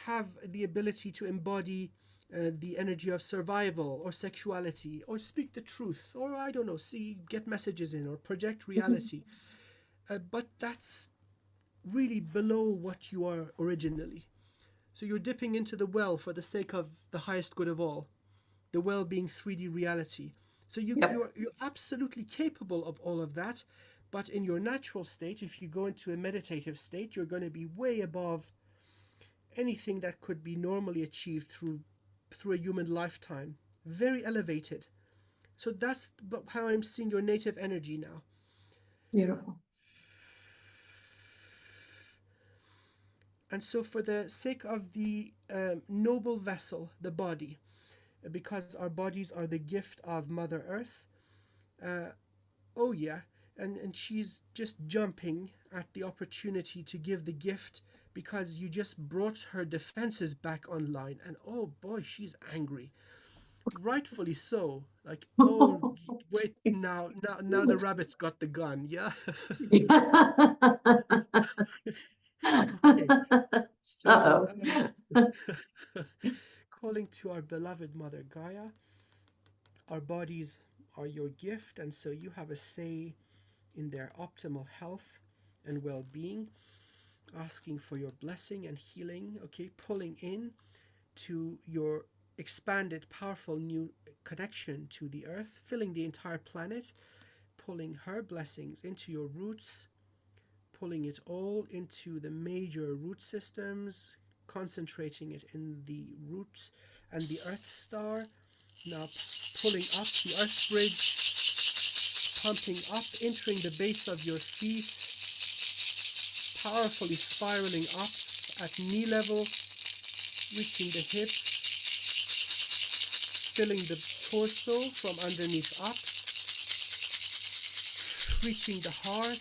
have the ability to embody the energy of survival or sexuality, or speak the truth, or I don't know, get messages in, or project reality. But that's really below what you are originally. So you're dipping into the well for the sake of the highest good of all, the well being 3D reality. So Yep. you're absolutely capable of all of that, but in your natural state, if you go into a meditative state, you're going to be way above anything that could be normally achieved through a human lifetime. Very elevated. So that's how I'm seeing your native energy now. Beautiful. And so, for the sake of the noble vessel, the body, because our bodies are the gift of Mother Earth, oh yeah, and she's just jumping at the opportunity to give the gift because you just brought her defenses back online, and oh boy, she's angry, rightfully so. Like, oh wait, now the rabbit's got the gun, yeah. Okay, so Uh-oh. calling to our beloved Mother Gaia, our bodies are your gift, and so you have a say in their optimal health and well being, asking for your blessing and healing, okay, pulling in to your expanded, powerful new connection to the earth, filling the entire planet, pulling her blessings into your roots, pulling it all into the major root systems, concentrating it in the roots and the earth star. Now pulling up the earth bridge, pumping up, entering the base of your feet, powerfully spiraling up at knee level, reaching the hips, filling the torso from underneath up, reaching the heart,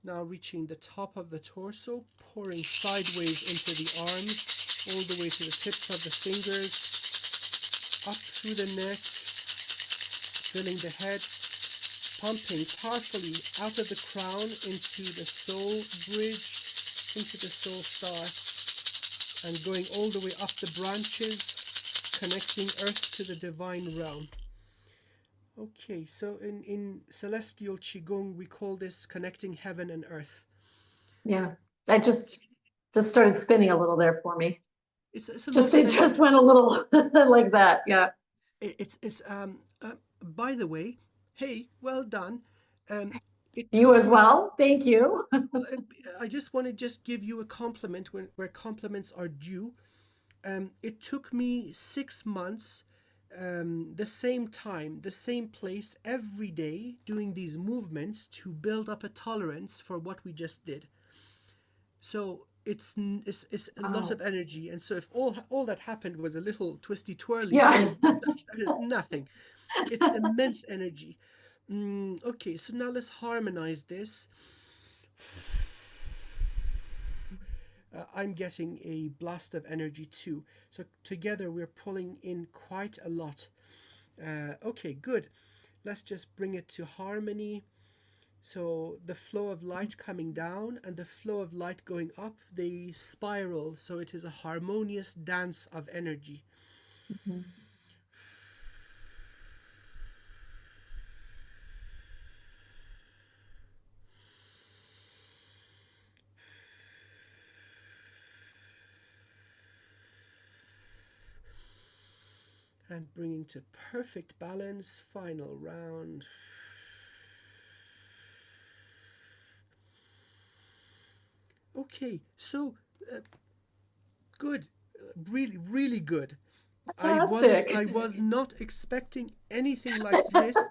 now reaching the top of the torso, pouring sideways into the arms, all the way to the tips of the fingers, up through the neck, filling the head, pumping powerfully out of the crown into the soul bridge, into the soul star, and going all the way up the branches, connecting earth to the divine realm. Okay, so in celestial Qigong, we call this connecting heaven and earth. Yeah, I just started spinning a little there for me. It's a lot Just of it energy. just went a little like that. Yeah. It's by the way, hey, well done. It You took as me. well. Thank you. I just want to just give you a compliment where compliments are due. It took me 6 months, the same time, the same place, every day, doing these movements to build up a tolerance for what we just did. So it's a lot Oh, of energy, and so if all that happened was a little twisty twirly, yeah. that is nothing. It's immense energy. Okay, so now let's harmonize this. I'm getting a blast of energy too. So together we're pulling in quite a lot. Okay, good. Let's just bring it to harmony. So the flow of light coming down and the flow of light going up, they spiral. So it is a harmonious dance of energy. Mhm. And bringing to perfect balance, final round. Okay, so uh, good, really, really good. I Fantastic. was not expecting anything like this.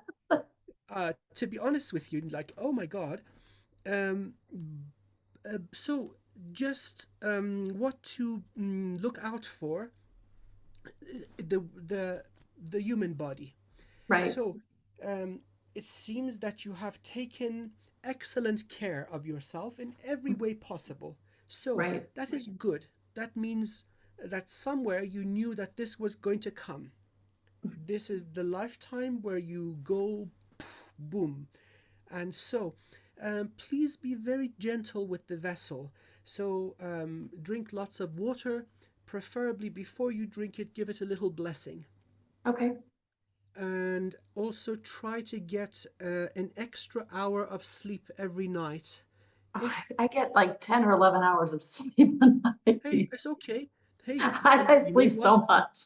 To be honest with you, like, oh my God. Um, so just what to look out for, the the the human body. Right, So um, it seems that you have taken excellent care of yourself in every way possible. So right, that is good. That means that somewhere you knew that this was going to come. This is the lifetime where you go boom. And so please be very gentle with the vessel. So drink lots of water. Preferably before you drink it, give it a little blessing. okay. And also try to get an extra hour of sleep every night. Oh, If, I get like 10 or 11 hours of sleep a hey, night. it's okay. Hey, and I you know sleep what? so much.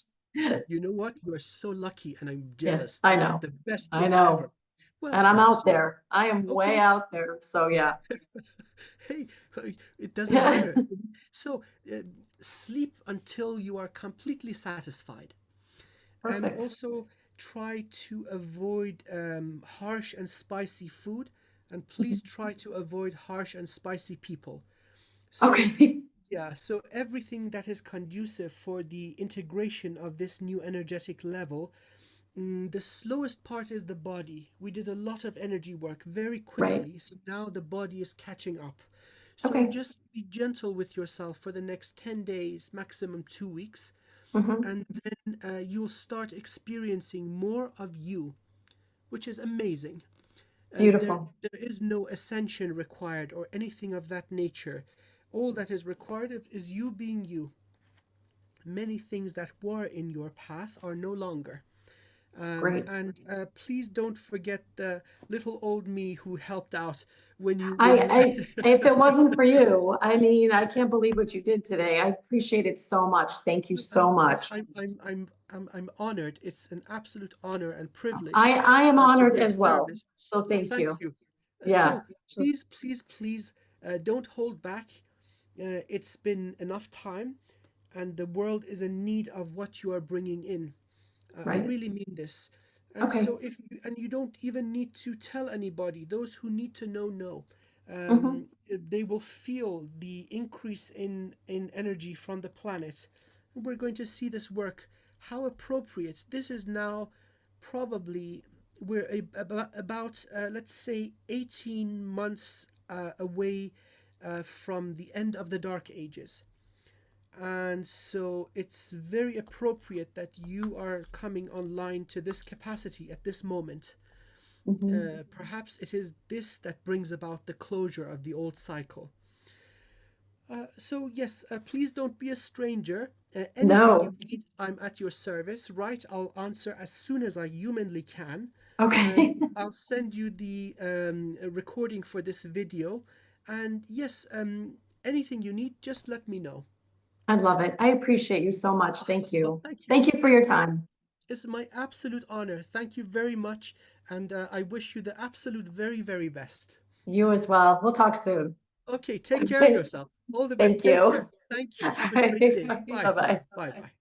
You know what? You are so lucky, and I'm Yeah, jealous. I That is know. the best I thing know. ever. Well, And I'm out so, there. I am way okay. out there. So yeah. Hey, it doesn't matter. So, sleep until you are completely satisfied. And Perfect. also try to avoid harsh and spicy food. And please try to avoid harsh and spicy people. So, Okay. yeah, so everything that is conducive for the integration of this new energetic level. The slowest part is the body. We did a lot of energy work very Right. quickly, so now the body is catching up. So Okay. just be gentle with yourself for the next 10 days, maximum 2 weeks, Hmm. and then you'll start experiencing more of you, which is amazing. Beautiful. There is no ascension required or anything of that nature. All that is required is you being you. Many things that were in your path are no longer. Great. And please don't forget the little old me who helped out when you. If it wasn't for you, I mean, I can't believe what you did today. I appreciate it so much. Thank you so much. I'm honored. It's an absolute honor and privilege I am to honored be of as well. service. So Oh, thank thank you. you. Yeah. So please, please, please don't hold back. It's been enough time, and the world is in need of what you are bringing in. I Right. really mean this. And Okay. so and you don't even need to tell anybody. Those who need to know. Hmm. They will feel the increase in energy from the planet. We're going to see this work. How appropriate. This is now probably we're about let's say 18 months away from the end of the Dark Ages. And so it's very appropriate that you are coming online to this capacity at this moment. Hmm. Perhaps it is this that brings about the closure of the old cycle. So, yes, please don't be a stranger. Anything you No. need, I'm at your service, right? I'll answer as soon as I humanly can. And Okay. I'll send you the recording for this video. And yes, anything you need, just let me know. I love it. I appreciate you so much. Thank Oh, you. thank you. Thank you for Thank your you. time. It's my absolute honor. Thank you very much. And I wish you the absolute very, very best. You as well. We'll talk soon. Okay, take care of yourself. All the best. Thank Take you. care. Thank you. All Have a great right. day. Bye for now. Bye-bye. Bye bye.